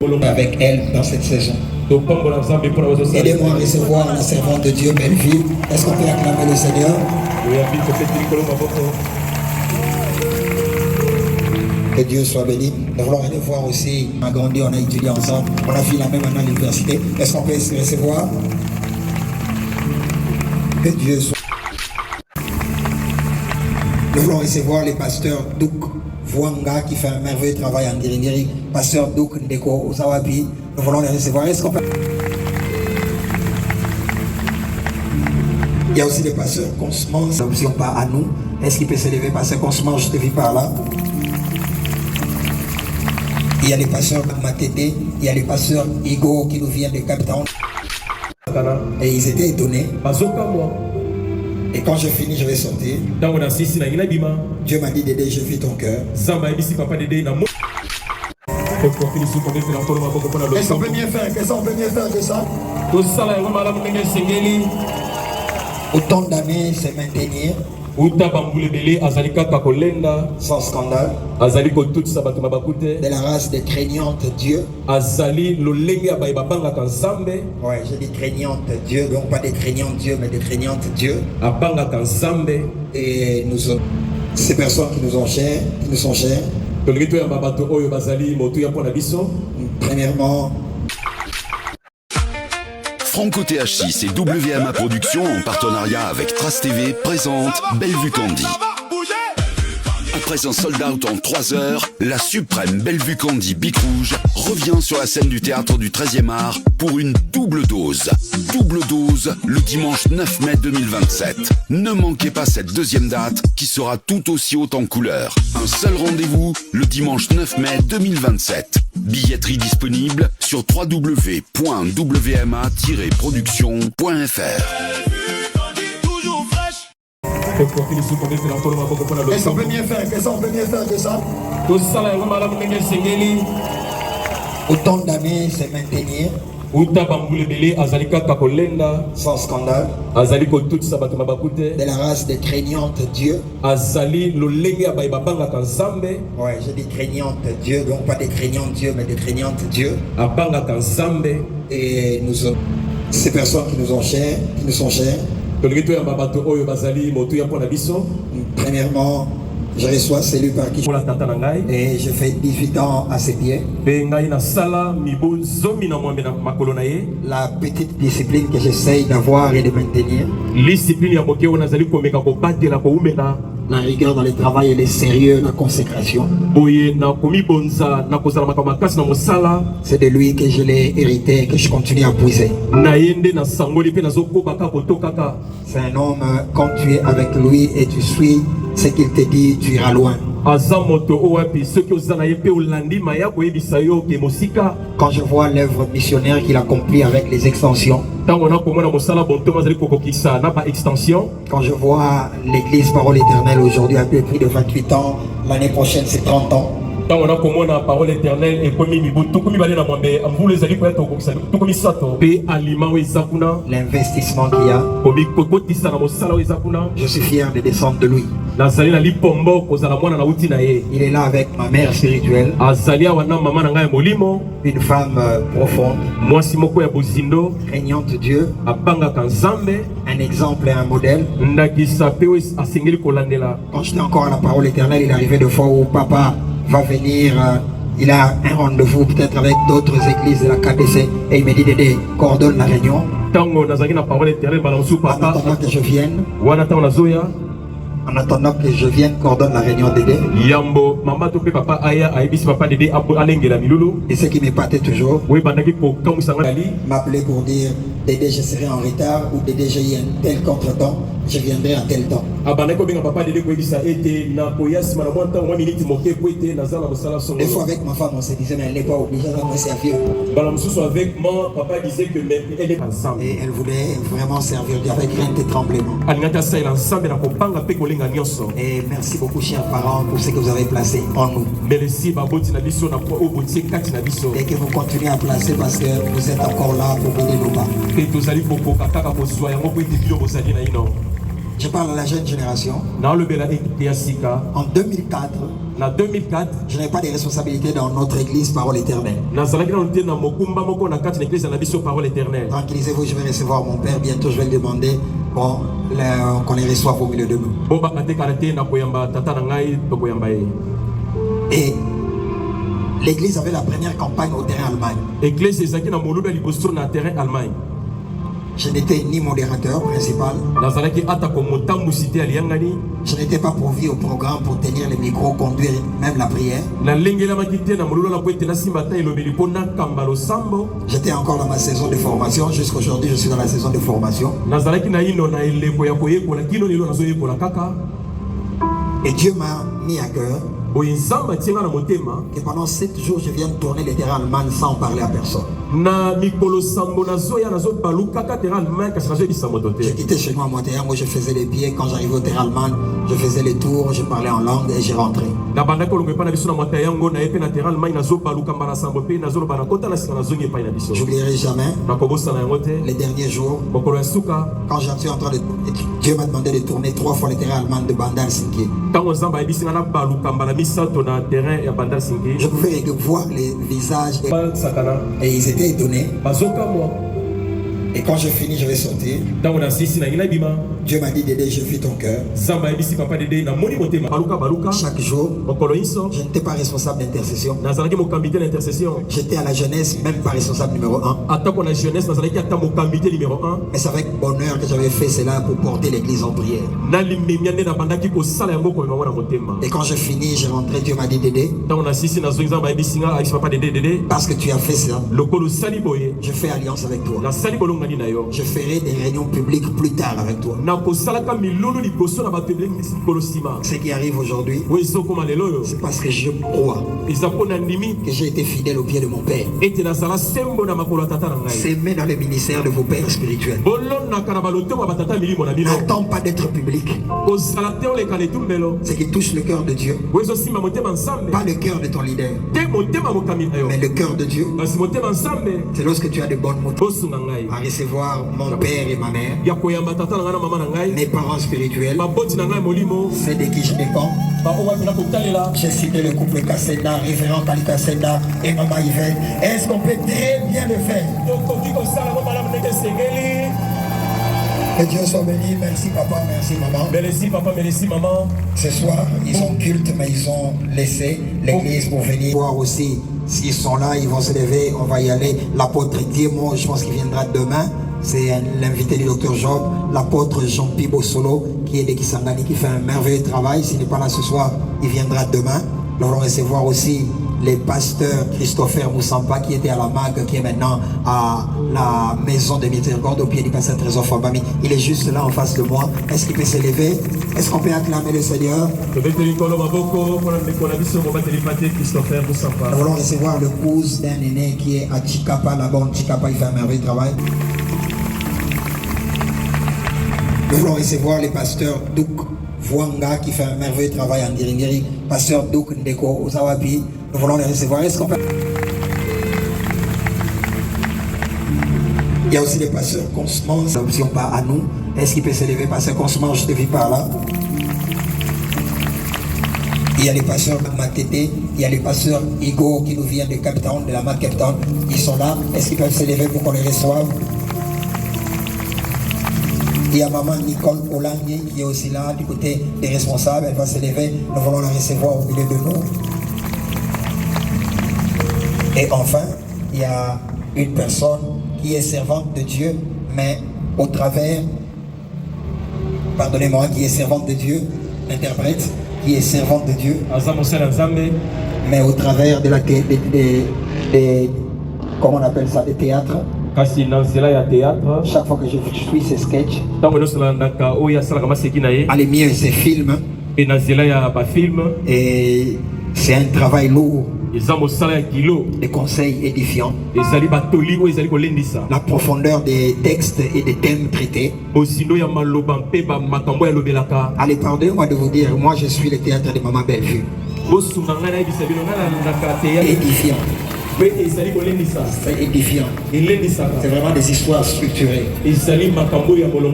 avec elle dans cette saison. Aidez-moi à recevoir la servante de Dieu, Belleville. Est-ce qu'on peut acclamer le Seigneur? Que Dieu soit béni. Nous voulons aller voir aussi. On a grandi, on a étudié ensemble. On a fait la même année à l'université. Est-ce qu'on peut se recevoir? Que Dieu soit. Nous voulons recevoir les pasteurs Douk Vouanga qui fait un merveilleux travail en Guéringéri. Pasteur Douk Ndeko Osawapi. Nous voulons les recevoir. Est-ce qu'on peut... Il y a aussi des pasteurs Consement. C'est l'option pas à nous. Est-ce qu'il peut s'élever? Pasteur Consement, je te vis par là. Il y a les pasteurs Matété. Il y a les pasteurs Igo qui nous viennent de Cap-Town. Et ils étaient étonnés. Et quand je finis, je vais sortir. Dieu m'a dit, Dédé, je vis ton cœur. Est-ce qu'on peut mieux faire que ça? On peut mieux faire que ça? Autant d'années, c'est maintenir. Sans scandale. De la race des craignantes Dieu. Ouais, j'ai dit craignantes Dieu, donc pas des craignantes Dieu, mais des craignantes Dieu. Et nous sommes ces personnes qui nous sont chères, Premièrement, Franco TH6 et WMA Productions en partenariat avec Trace TV présentent Bellevue Candy. Après un sold out en 3 heures, la suprême Bellevue Candy Bic Rouge revient sur la scène du théâtre du 13e art pour une double dose. Double dose le dimanche 9 mai 2027. Ne manquez pas cette deuxième date qui sera tout aussi haute en couleur. Un seul rendez-vous le dimanche 9 mai 2027. Billetterie disponible sur www.wma-production.fr. est-ce qu'on peut mieux faire que ça? On peut mieux faire que ça? Autant d'années, c'est maintenir. Sans scandale. De la race des craignantes Dieu. Ouais, j'ai dit craignantes Dieu, donc pas des craignantes Dieu, mais des craignantes Dieu. Et nous sommes ces personnes qui nous sont chères, Premièrement, je reçois celui par qui et je fais 18 ans à ses pieds. La petite discipline que j'essaye d'avoir et de maintenir. La rigueur dans le travail et le sérieux, la consécration. C'est de lui que je l'ai hérité et que je continue à puiser. C'est un homme, quand tu es avec lui et tu suis ce qu'il te dit, tu iras loin. Quand je vois l'œuvre missionnaire qu'il accomplit avec les extensions, quand je vois l'église Parole Éternelle aujourd'hui à plus de 28 ans, l'année prochaine c'est 30 ans. L'investissement qu'il y a, je suis fier de descendre de lui. Il est là avec ma mère spirituelle, une femme profonde, craignante Dieu, un exemple et un modèle. Quand j'étais encore à la Parole Éternelle, il arrivait de fois où papa va venir, il a un rendez-vous peut-être avec d'autres églises de la KDC et il me dit Dédé, coordonne la réunion. En attendant que je vienne, coordonne la réunion Dédé. Et ce qui m'épatait toujours, m'appeler pour dire Dédé, je serai en retard ou Dédé, j'ai eu un tel contretemps, je viendrai à tel temps. Des fois avec ma femme on se disait mais elle n'est pas obligée de me servir. Et elle voulait vraiment servir Dieu avec crainte et tremblement. Et merci beaucoup chers parents pour ce que vous avez placé en nous. Et que vous continuez à placer parce que vous êtes encore là pour mener nos pas. Je parle à la jeune génération. En En 2004, je n'avais pas de responsabilité dans notre église Parole Éternelle. Tranquillisez-vous, je vais recevoir mon père. Bientôt, je vais lui demander qu'on les reçoive au milieu de nous. Et l'église avait la première campagne au terrain Allemagne. Je n'étais ni modérateur principal. Je n'étais pas pourvu au programme pour tenir les micros, conduire même la prière. J'étais encore dans ma saison de formation. Jusqu'aujourd'hui, je suis dans la saison de formation. Et Dieu m'a mis à cœur que pendant 7 jours, je viens de tourner les terrains allemands sans parler à personne. Je quittais chez moi à Montréal, moi je faisais les pieds. Quand j'arrivais au terrain allemand, je faisais les tours, je parlais en langue et je rentrais. J'oublierai jamais les derniers jours, quand j'étais en train de... Dieu m'a demandé de tourner 3 fois les terrains allemands de Banda Helsinki. Je pouvais voir les visages et ils étaient étonnés. Et quand j'ai fini, je vais sortir. Dieu m'a dit, Dédé, je vis ton cœur. Chaque jour, je n'étais pas responsable d'intercession. J'étais à la jeunesse, même pas responsable numéro 1. Mais c'est avec bonheur que j'avais fait cela pour porter l'église en prière. Et quand j'ai fini, j'ai rentré, Dieu m'a dit, Dédé, parce que tu as fait ça, je fais alliance avec toi. Je ferai des réunions publiques plus tard avec toi. Ce qui arrive aujourd'hui, c'est parce que je crois que j'ai été fidèle au pied de mon père. S'aimer dans le ministère de vos pères spirituels. N'attends pas d'être public. Ce qui touche le cœur de Dieu, pas le cœur de ton leader, mais le cœur de Dieu, c'est lorsque tu as de bonnes mots à recevoir mon père et ma mère, mes parents spirituels, c'est de qui je dépends. J'ai cité le couple Kassenda, révérend Kali Kassenda et Maman Yvette. Est-ce qu'on peut très bien le faire? Que Dieu soit béni. Merci papa, merci maman. Merci papa, merci maman. Ce soir, ils ont culte, mais ils ont laissé l'église pour venir voir aussi. S'ils sont là, ils vont se lever, on va y aller. L'apôtre Diemo, je pense qu'il viendra demain. C'est l'invité du docteur Job. L'apôtre Jean-Pierre Bossolo, qui est de Kisangani, qui fait un merveilleux travail. S'il n'est pas là ce soir, il viendra demain. Nous allons recevoir aussi les pasteurs Christopher Moussampa, qui était à la MAG, qui est maintenant à la maison de miséricorde au pied du pasteur Trésor Fabami. Il est juste là en face de moi. Est-ce qu'il peut se lever? Est-ce qu'on peut acclamer le Seigneur? Nous allons recevoir le cousin d'un aîné qui est à Chikapa, là-bas. Chikapa, il fait un merveilleux travail. Nous allons recevoir les pasteurs Douk Vouanga qui fait un merveilleux travail en Giringiri, pasteur Douk Ndeko Ozawapi. Nous voulons les recevoir. Est-ce qu'on peut... Il y a aussi les pasteurs Consmans, c'est l'option pas à nous. Est-ce qu'il peut s'élever? Pasteur Consmans, je te vis par là. Il y a les pasteurs Matete, il y a les pasteurs Igo qui nous viennent de Cape Town, de la marque Cape Town. Ils sont là. Est-ce qu'ils peuvent s'élever pour qu'on les reçoive? Il y a maman Nicole Olangi qui est aussi là du côté des responsables. Elle va s'élever. Nous voulons la recevoir au milieu de nous. Et enfin, il y a une personne qui est servante de Dieu, mais au travers, pardonnez-moi, qui est servante de Dieu, l'interprète, qui est servante de Dieu, mais au travers de la comment on appelle ça, des théâtres. Chaque fois que je suis ces sketchs, allez mieux ces films, et c'est un travail lourd, des conseils édifiants, la profondeur des textes et des thèmes traités. Allez, pardonnez-moi de vous dire, moi je suis le théâtre de Maman Bellevue. Édifiant. C'est édifiant. C'est vraiment des histoires structurées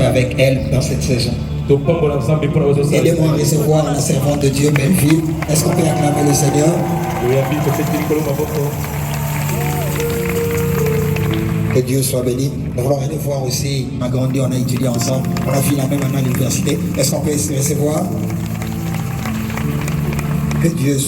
avec elle dans cette saison. Aidez-moi à recevoir la servante de Dieu, Belleville. Est-ce qu'on peut acclamer le Seigneur? Que Dieu soit béni. Nous voulons aller voir aussi, on a grandi, on a étudié ensemble, on a fini la même année à l'université. Est-ce qu'on peut se recevoir? Que Dieu soit